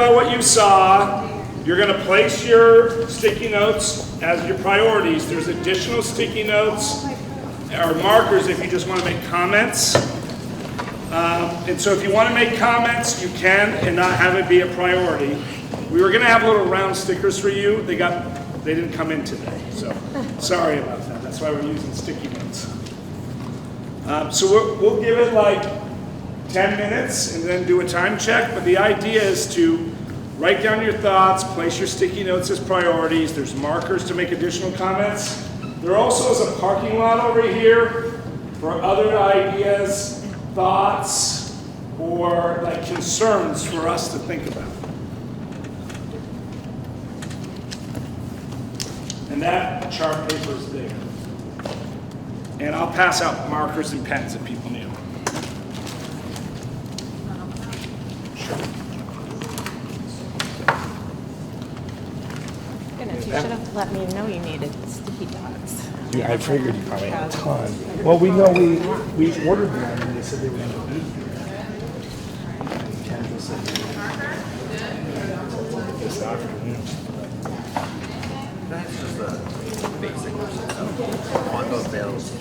know what you saw. You're going to place your sticky notes as your priorities. There's additional sticky notes or markers if you just want to make comments. And so if you want to make comments, you can and not have it be a priority. We were going to have little round stickers for you. They didn't come in today, so sorry about that. That's why we're using sticky notes. So we'll give it like 10 minutes and then do a time check, but the idea is to write down your thoughts, place your sticky notes as priorities. There's markers to make additional comments. There also is a parking lot over here for other ideas, thoughts, or like concerns for us to think about. And that chart paper is there. And I'll pass out markers and pens if people need them. Goodness, you should have let me know you needed sticky dots. I figured you probably had a ton. Well, we know we ordered them and they said they were going to be here. Kendra said this afternoon. That's just a basic question. So on those bills,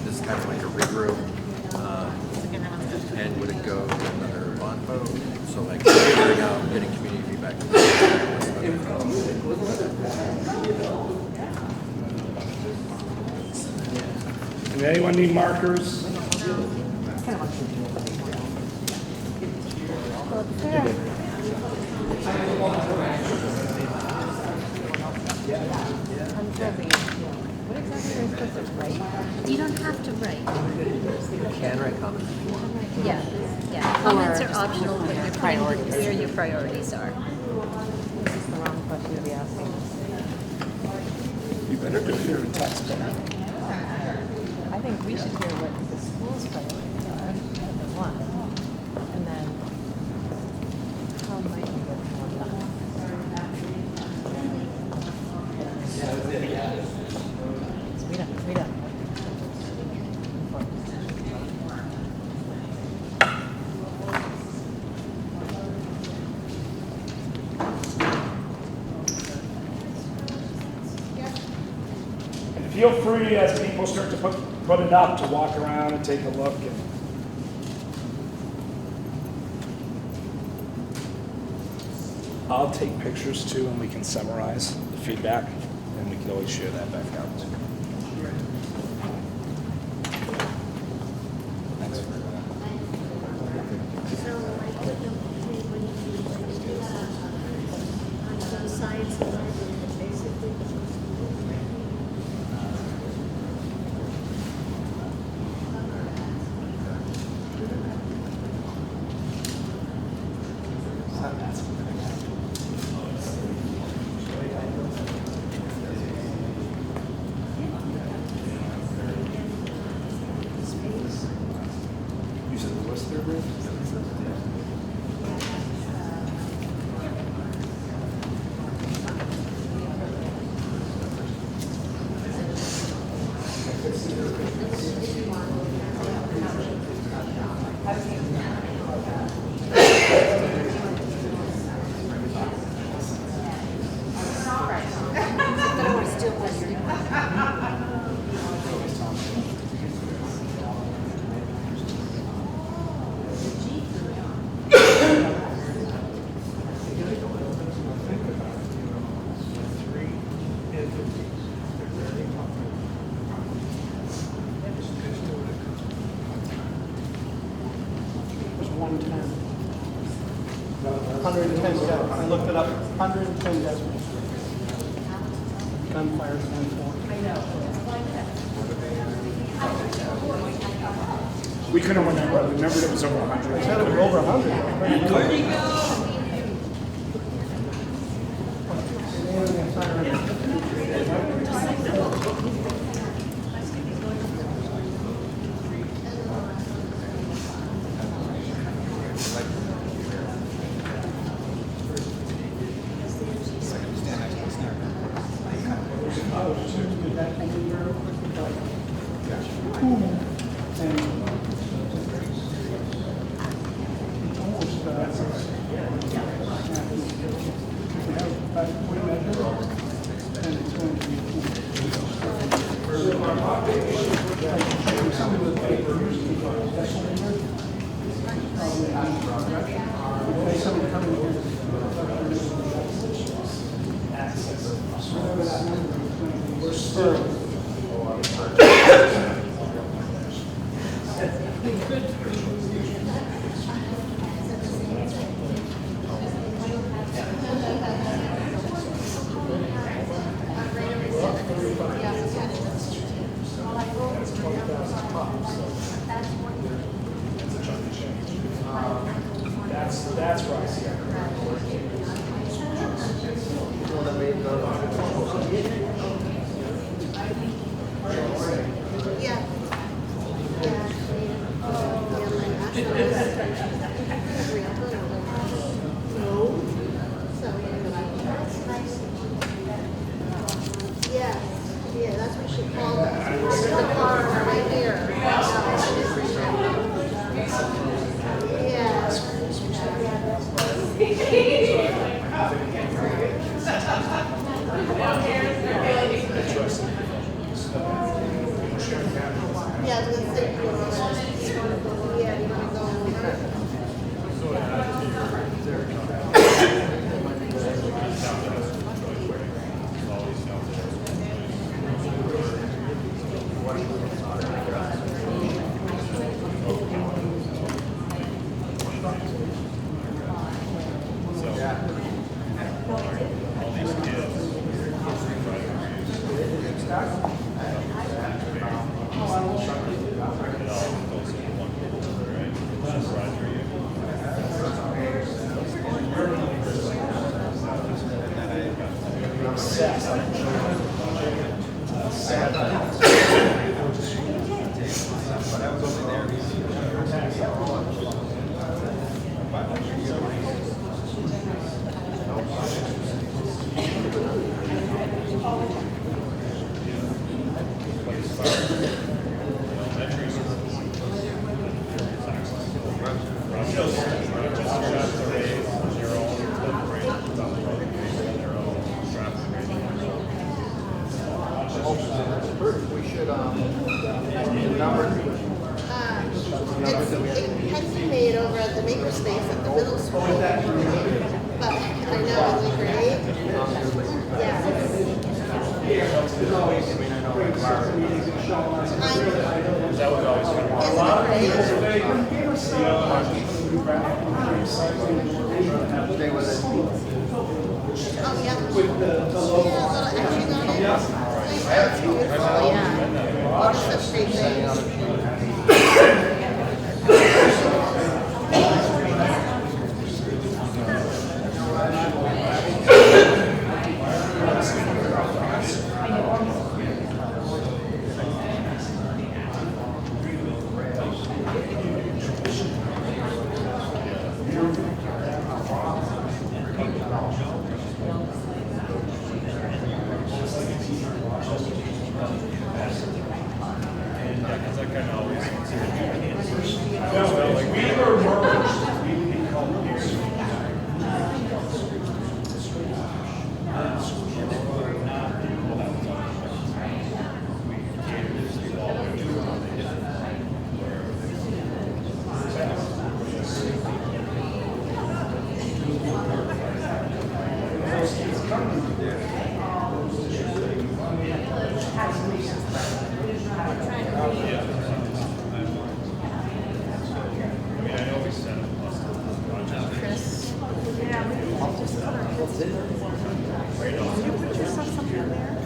this is kind of like a regroup. And would it go to another bond vote? So like figuring out, getting community feedback. Does anyone need markers? What exactly are you supposed to write? You don't have to write. You can write comments if you want. Yeah, yeah. Comments are just optional when you're priorities. where your priorities are. This is the wrong question to be asking. You better do your text. I think we should hear what the school's priorities are, number one. And then, how might we get more done? We don't. And feel free as people start to put it up to walk around and take a look. I'll take pictures too, and we can summarize the feedback, and we can always share that back out. Thanks. So I put them when you on both sides of it, basically. You said the list there, Bruce? There's 110. 110 decibels. I looked it up. 110 decibels. Gunfire is 140. We couldn't remember. We remembered it was over 100. I said it was over 100. Where do you go? that's where I see it. Yeah. Yeah, that's what she called it. The car right here. Yeah, I was gonna say, yeah, you wanna go over? We should, number. It had been made over at the makerspace at the middle school. But I know in the grade. That was always kind of Stay with it. Oh, yeah. Little etching on it. That's beautiful, yeah. Oh, such great things.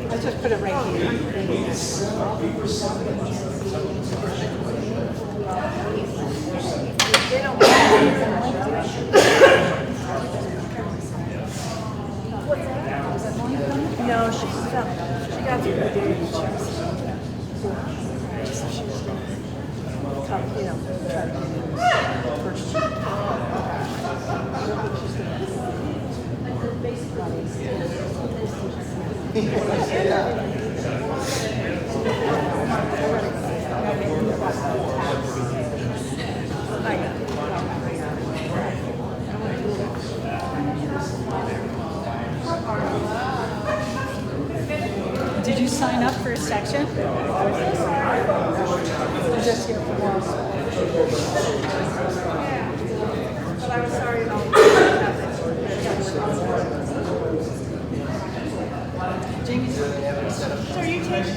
I just put it right here. They don't No, she got through the day. Come, you know, try to do first. Did you sign up for a section? Just here for once. But I was sorry about Jamie, so are you taking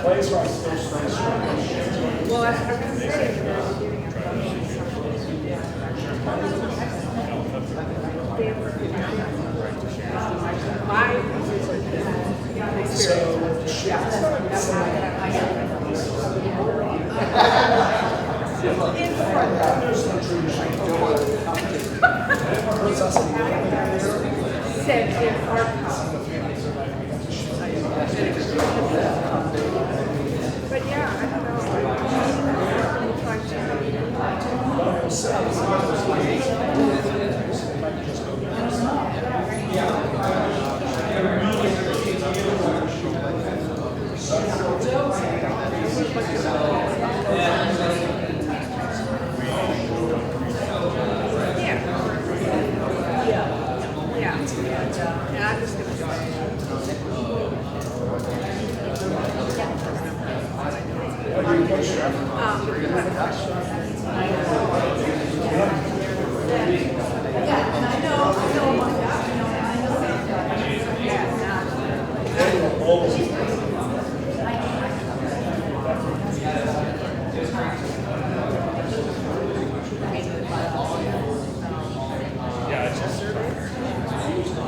Play place where I still stay strong. Well, I was gonna say, but yeah, I don't know. Yeah, I'm just gonna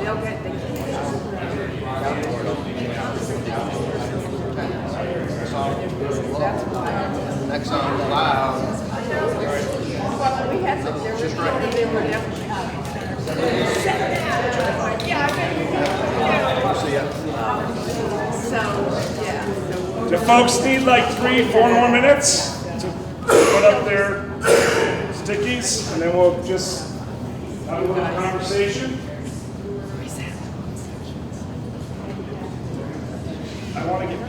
they'll get the Next song, loud. Well, we had some, there was, they were definitely. Yeah, I bet you did. So, yeah. Do folks need like 3-4 more minutes to put up their stickies, and then we'll just have a little conversation? I want to get.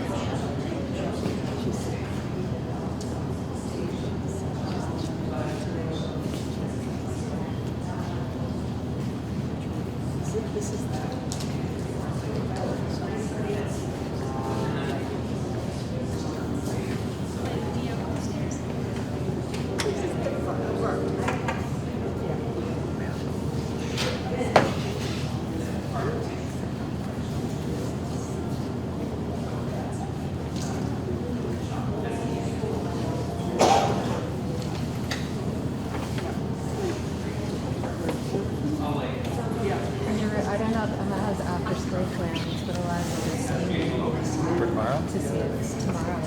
I don't know if Emma has after school plans, but a lot of them are seeing For tomorrow? to see it tomorrow.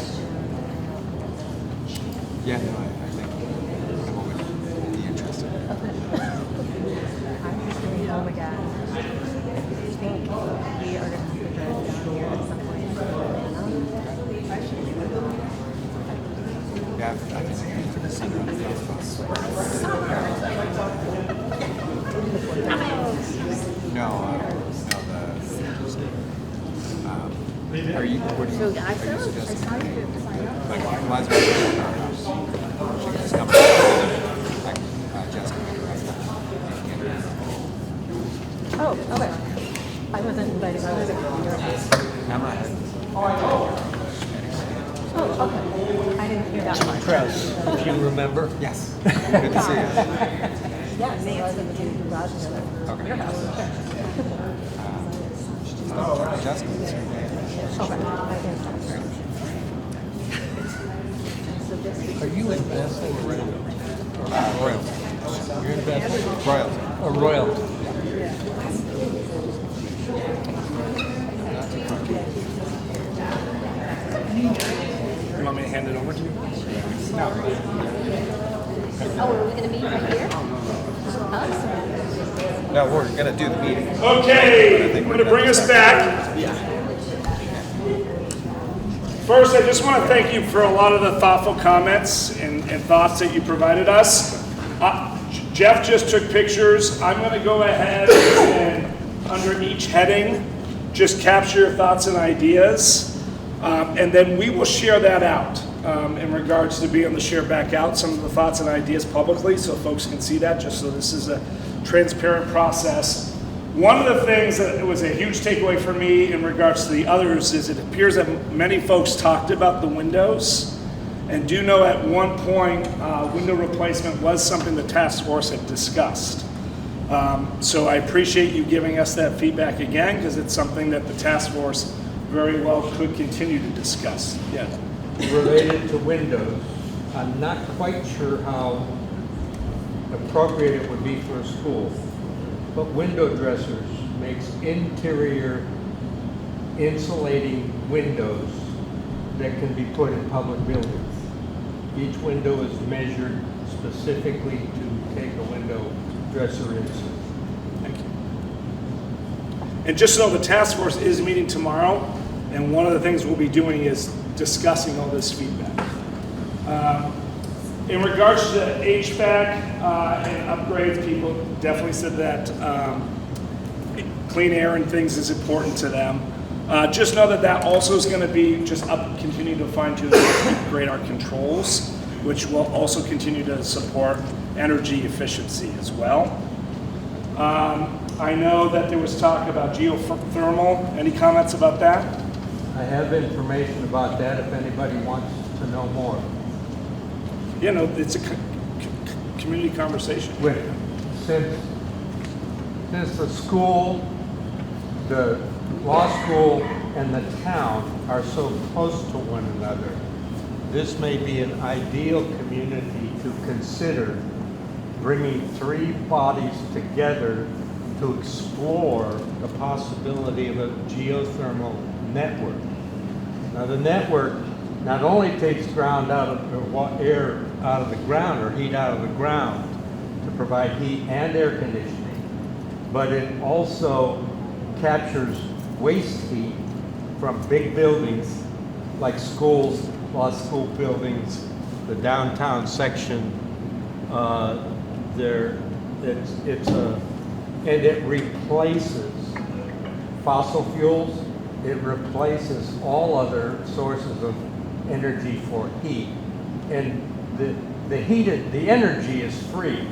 Yeah, no, I think I'm always be interested. I'm just going home again. I think we are going to have to drive down here at some point. Yeah, I can see it for the center of the bus. No, are you, what are you, So I are you saw suggesting? you sign up. Like, might as well go to our house. She can just come like, Jessica. Oh, okay. I wasn't invited. I was at your house. I'm not heading. Oh, okay. I didn't hear that part. Press, if you remember. Yes, good to see you. Yes, so I was in the garage together. Okay. Your house. Jessica, what's your name? Okay. I can. So this is Are you in Vassal or Randall? Royalty. You're in Vassal? Royalty. Or Royalty? You want me to hand it over to you? Oh, are we going to meet right here? Us? No, we're gonna do the meeting. Okay, I'm going to bring us back. First, I just want to thank you for a lot of the thoughtful comments and thoughts that you provided us. Jeff just took pictures. I'm going to go ahead and, under each heading, just capture your thoughts and ideas. And then we will share that out in regards to being able to share back out some of the thoughts and ideas publicly so folks can see that, just so this is a transparent process. One of the things that was a huge takeaway for me in regards to the others is it appears that many folks talked about the windows, and do know at one point window replacement was something the task force had discussed. So I appreciate you giving us that feedback again, because it's something that the task force very well could continue to discuss. Yeah. Related to windows, I'm not quite sure how appropriate it would be for a school, but window dressers makes interior insulating windows that can be put in public buildings. Each window is measured specifically to take a window dresser insert. Thank you. And just so the task force is meeting tomorrow, and one of the things we'll be doing is discussing all this feedback. In regards to HVAC and upgrades, people definitely said that clean air and things is important to them. Just know that that also is going to be just continue to fine tune and upgrade our controls, which will also continue to support energy efficiency as well. I know that there was talk about geothermal. Any comments about that? I have information about that if anybody wants to know more. You know, it's a community conversation. Since the school, the law school, and the town are so close to one another, this may be an ideal community to consider bringing three bodies together to explore the possibility of a geothermal network. Now the network not only takes ground out of air out of the ground or heat out of the ground to provide heat and air conditioning, but it also captures waste heat from big buildings like schools, law school buildings, the downtown section. And it replaces fossil fuels. It replaces all other sources of energy for heat. And the energy is free.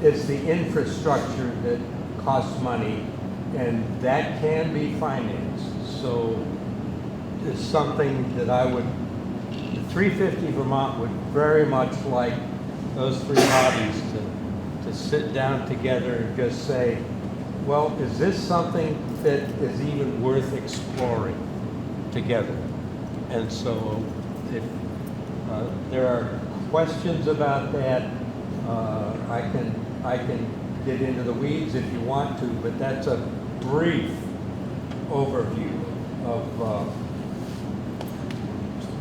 It's the infrastructure that costs money, and that can be financed. So it's something that the 350 Vermont would very much like those three bodies to sit down together and just say, well, is this something that is even worth exploring together? And so if there are questions about that, I can get into the weeds if you want to, but that's a brief overview of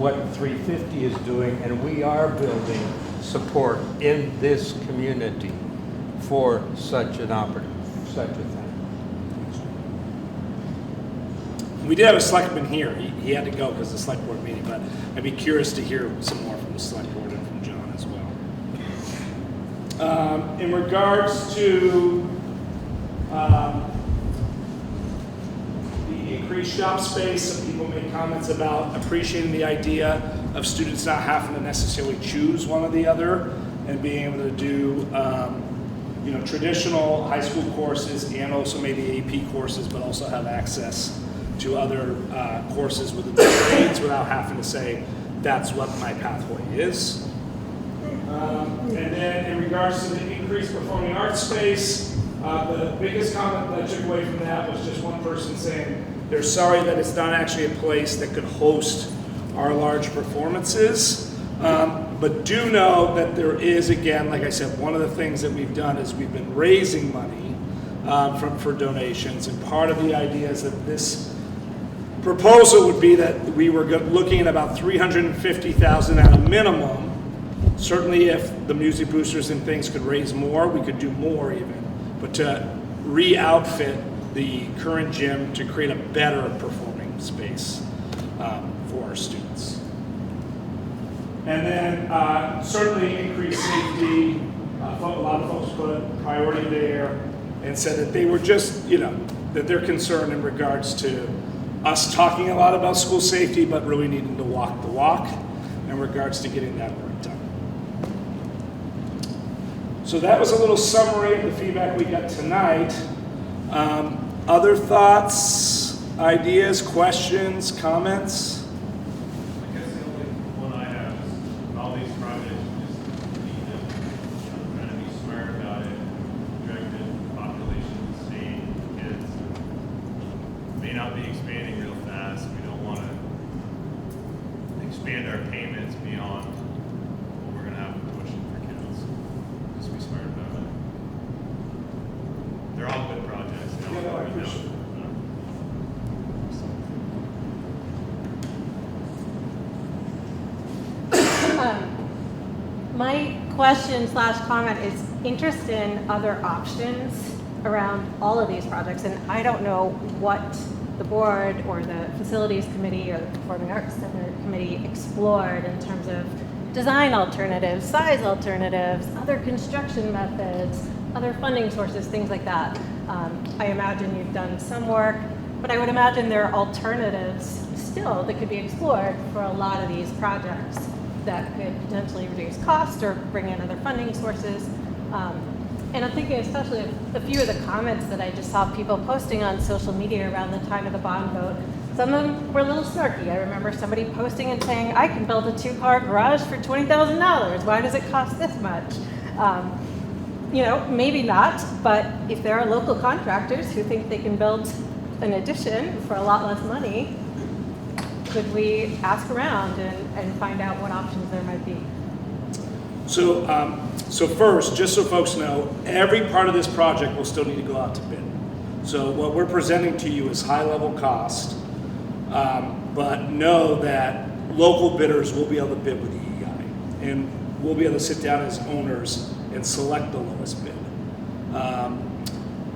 what 350 is doing, and we are building support in this community for such a thing. We did have a selectman here. He had to go because of the select board meeting, but I'd be curious to hear some more from the select board and from John as well. In regards to the increased shop space, some people made comments about appreciating the idea of students not having to necessarily choose one or the other and being able to do traditional high school courses and also maybe AP courses, but also have access to other courses within the grades without having to say that's what my pathway is. And then in regards to the increased performing arts space, the biggest comment that I took away from that was just one person saying they're sorry that it's not actually a place that could host our large performances. But do know that there is, again, like I said, one of the things that we've done is we've been raising money for donations, and part of the idea is that this proposal would be that we were looking at about $350,000 at a minimum. Certainly if the music boosters and things could raise more, we could do more even, but to re-outfit the current gym to create a better performing space for our students. And then certainly increased safety. A lot of folks put a priority there and said that they were just, that they're concerned in regards to us talking a lot about school safety, but really needing to walk the walk in regards to getting that work done. So that was a little summary of the feedback we got tonight. Other thoughts, ideas, questions, comments? I guess the only one I have is all these projects just need to try to be smart about it, directed population, state, kids. May not be expanding real fast. We expand our payments beyond what we're gonna have to push for kids. Just be smart about it. They're all good projects. They all Yeah, I work out. appreciate it. My question slash comment is interest in other options around all of these projects, and I don't know what the board or the facilities committee or the performing arts center committee explored in terms of design alternatives, size alternatives, other construction methods, other funding sources, things like that. I imagine you've done some work, but I would imagine there are alternatives still that could be explored for a lot of these projects that could potentially reduce cost or bring in other funding sources. And I'm thinking especially of a few of the comments that I just saw people posting on social media around the time of the bond vote. Some of them were a little snarky. I remember somebody posting and saying, I can build a 2-car garage for $20,000. Why does it cost this much? You know, maybe not, but if there are local contractors who think they can build an addition for a lot less money, could we ask around and find out what options there might be? So, so first, just so folks know, every part of this project will still need to go out to bid. So what we're presenting to you is high-level cost, but know that local bidders will be able to bid with EEI, and we'll be able to sit down as owners and select the lowest bid.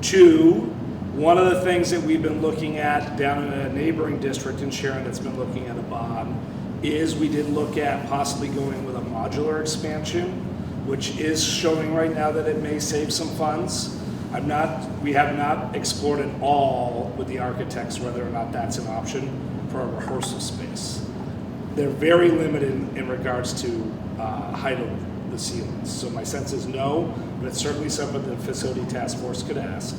Two, one of the things that we've been looking at down in a neighboring district in Sharon that's been looking at a bond is we did look at possibly going with a modular expansion, which is showing right now that it may save some funds. We have not explored at all with the architects whether or not that's an option for a rehearsal space. They're very limited in regards to height of the ceilings. So my sense is no, but it's certainly something the facility task force could ask.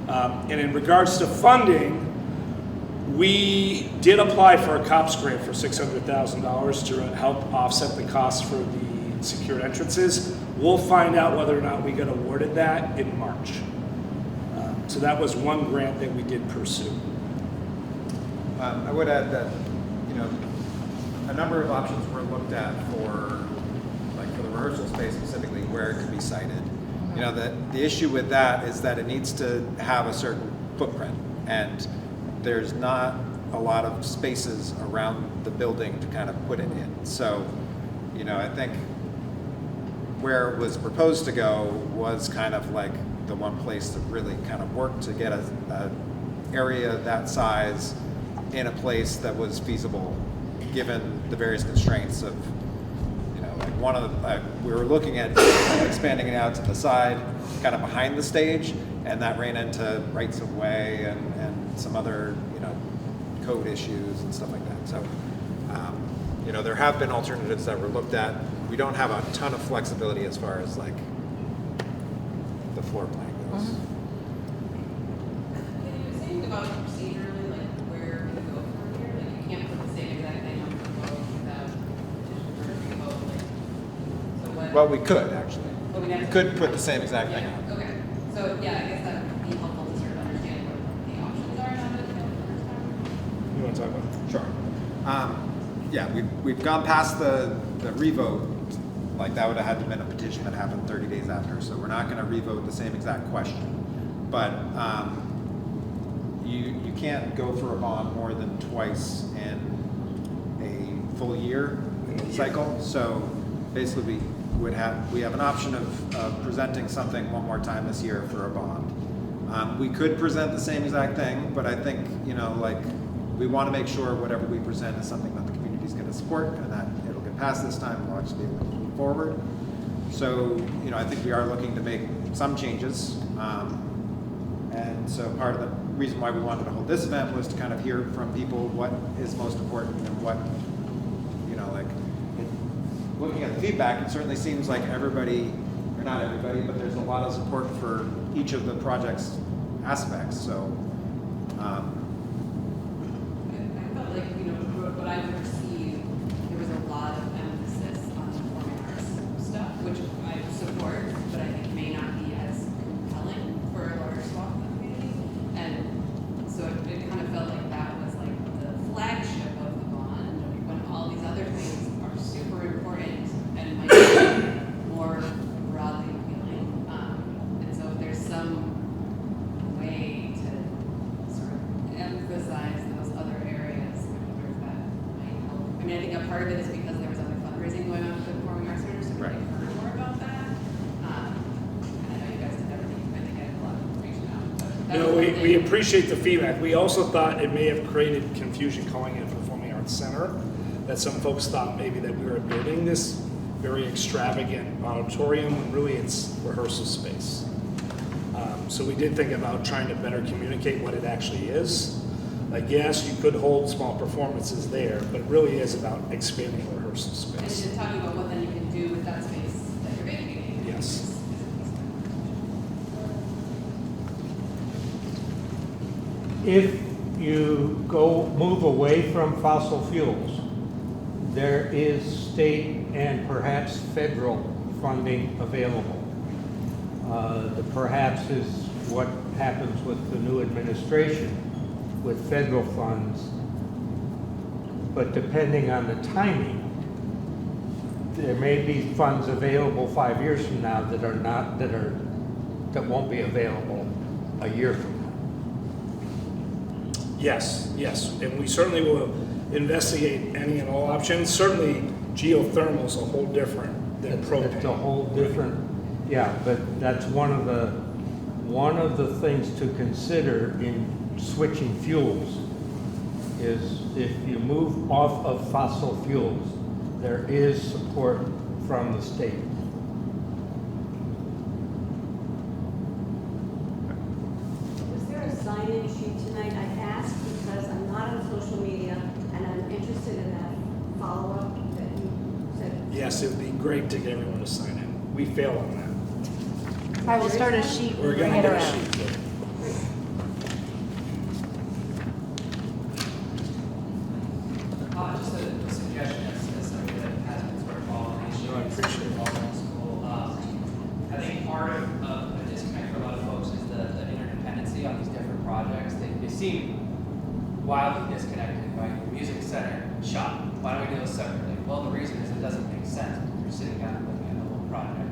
And in regards to funding, we did apply for a COPS grant for $600,000 to help offset the costs for the secured entrances. We'll find out whether or not we get awarded that in March. So that was one grant that we did pursue. I would add that, you know, a number of options were looked at for the rehearsal space specifically where it could be sited. You know, the issue with that is that it needs to have a certain footprint, and there's not a lot of spaces around the building to kind of put it in. So, you know, I think where it was proposed to go was kind of like the one place that really kind of worked to get a area that size in a place that was feasible given the various constraints of, you know, like one of the, we were looking at expanding it out to the side, kind of behind the stage, and that ran into rights of way and some other, you know, code issues and stuff like that. So, you know, there have been alternatives that were looked at. We don't have a ton of flexibility as far as like the floor plan goes. Can you say anything about procedurally, like where we go from here? Like you can't put the same exact thing on the vote without petition for a vote. Like, so what? Well, we could actually. But we'd have We to- could put the same exact thing on. Okay. So yeah, I guess that would be helpful to sort of understand what the options are now that you know the first time. You want to talk about it? Sure. Yeah, we've gone past the revote. Like that would have had to been a petition that happened 30 days after. So we're not going to revote the same exact question. But you can't go for a bond more than twice in a full year cycle. So basically we have an option of presenting something one more time this year for a bond. We could present the same exact thing, but I think, you know, like we want to make sure whatever we present is something that the community is going to support and that it'll get passed this time. We'll actually be able to move forward. So, you know, I think we are looking to make some changes. And so part of the reason why we wanted to hold this event was to kind of hear from people what is most important and what, you know, like looking at the feedback, it certainly seems like everybody, or not everybody, but there's a lot of support for each of the project's aspects. So, I felt like, you know, what I would perceive, there was a lot of emphasis on the performing arts stuff, which I support, but I think may not be as compelling for a larger swath of the community. And so it kind of felt like that was like the flagship of the bond when all these other things mean, I think a part of it is because there was other fundraising going on with the Performing Arts Center, so we Right. heard more about that. I know you guys did everything you could to get a lot of information out. But that You was know, one we thing. appreciate the feedback. We also thought it may have created confusion calling it Performing Arts Center, that some folks thought maybe that we were building this very extravagant auditorium, when really it's rehearsal space. So we did think about trying to better communicate what it actually is. Like, yes, you could hold small performances there, but it really is about expanding rehearsal And space. just talking about what then you can do with that space that you're vacating. Yes. If you move away from fossil fuels, there is state and perhaps federal funding available. The perhaps is what happens with the new administration with federal funds. But depending on the timing, there may be funds available 5 years from now that are not, that won't be available a year from now. Yes, yes, and we certainly will investigate any and all options. Certainly geothermal is a whole different than It's a propane. whole different, yeah, but that's one of the things to consider in switching fuels is if you move off of fossil fuels, there is support from the state. Was there a sign-in sheet tonight? I asked because I'm not on social media and I'm interested in that follow-up that you said. Yes, it would be great to get everyone to sign in. We failed on that. All right, we'll start a sheet. We're bring gonna it get a around. sheet. Just a suggestion as somebody that has been sort of following the issue. No, I appreciate it. Following school. I think part of a disconnect for a lot of folks is the interdependency on these different projects. They seem wildly disconnected, right? Music center, shop. Why don't we do those separately? Well, the reason is it doesn't make sense. You're sitting down and looking at the whole project.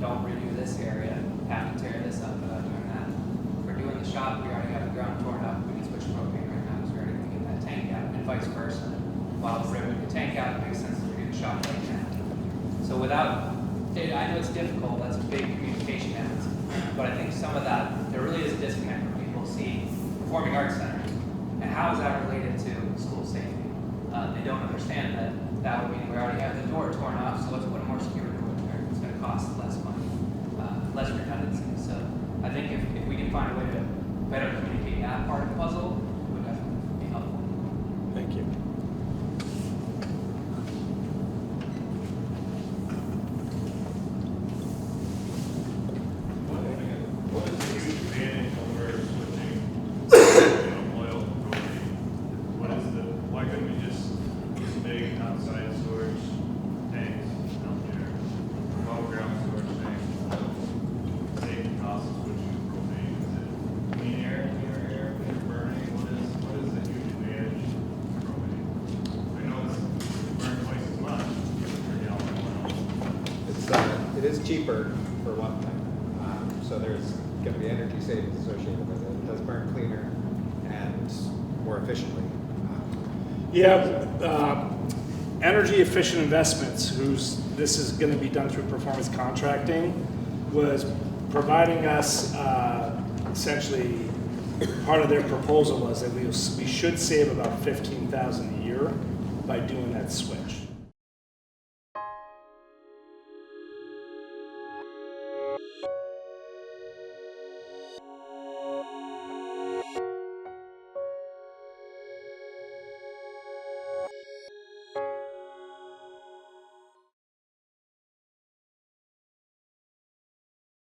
Don't redo this area, have to tear this up without doing that. If we're doing the shop, we already got the ground torn up, we can switch propane right now, because we already can get that tank out, and vice versa. While we're ripping the tank out, it makes sense to do the shop right now. So without, I know it's difficult, that's a big communication effort, but I think some of that, there really is a disconnect when people see Performing Arts Center, and how is that related to school safety? They don't understand that that would mean we already have the door torn off, so let's put a more secure door there. It's going to cost less money, less redundancy. So I think if we can find a way to better communicate that part of the puzzle, it would definitely be helpful. Thank you. What is the huge advantage over switching oil to propane? Why couldn't we just use big outside storage tanks out there, above ground storage tanks, save the cost of switching to propane? Is it clean air, cleaner burning? What is the huge advantage of propane? I know it's burn twice as much per gallon of oil. It is cheaper for one thing. So there's going to be energy savings associated with it. It does burn cleaner and more efficiently. Yeah, energy efficient investments, this is going to be done through performance contracting, was providing us essentially part of their proposal was that we should save about $15,000 a year by doing that switch.